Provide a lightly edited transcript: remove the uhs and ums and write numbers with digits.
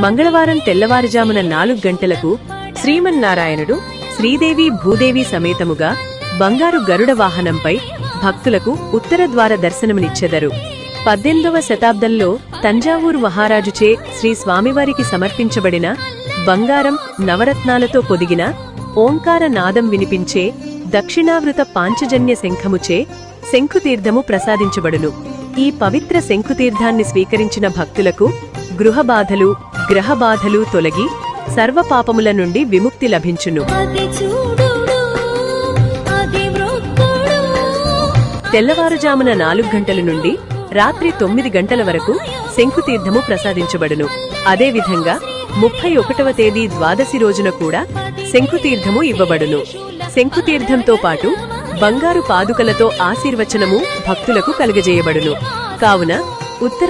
మంగళవారం తెల్లవారుజామున 4 గంటలకు శ్రీమన్నారాయణుడు శ్రీదేవి భూదేవి సమేతముగా బంగారు గరుడ వాహనంపై భక్తులకు ఉత్తర ద్వార దర్శనమునిచ్చెదరు. 18వ శతాబ్దంలో తంజావూరు మహారాజుచే శ్రీ స్వామివారికి సమర్పించబడిన బంగారం నవరత్నాలతో పొదిగిన ఓంకార నాదం వినిపించే దక్షిణావృత పాంచజన్య శంఖముచే శంఖుతీర్థము ప్రసాదించబడును. ఈ పవిత్ర శంఖుతీర్థాన్ని స్వీకరించిన భక్తులకు గృహబాధలు గ్రహబాధలు తొలగి సర్వపాపముల నుండి విముక్తి లభించును. తెల్లవారుజామున 4 గంటల నుండి రాత్రి 9 గంటల వరకు శంఖుతీర్థము ప్రసాదించబడును. అదేవిధంగా 31వ తేదీ ద్వాదశి రోజున కూడా శంఖుతీర్థము ఇవ్వబడును. శంఖుతీర్థంతో పాటు బంగారు పాదుకలతో ఆశీర్వచనము భక్తులకు కలుగజేయబడును. కావున ఉత్తర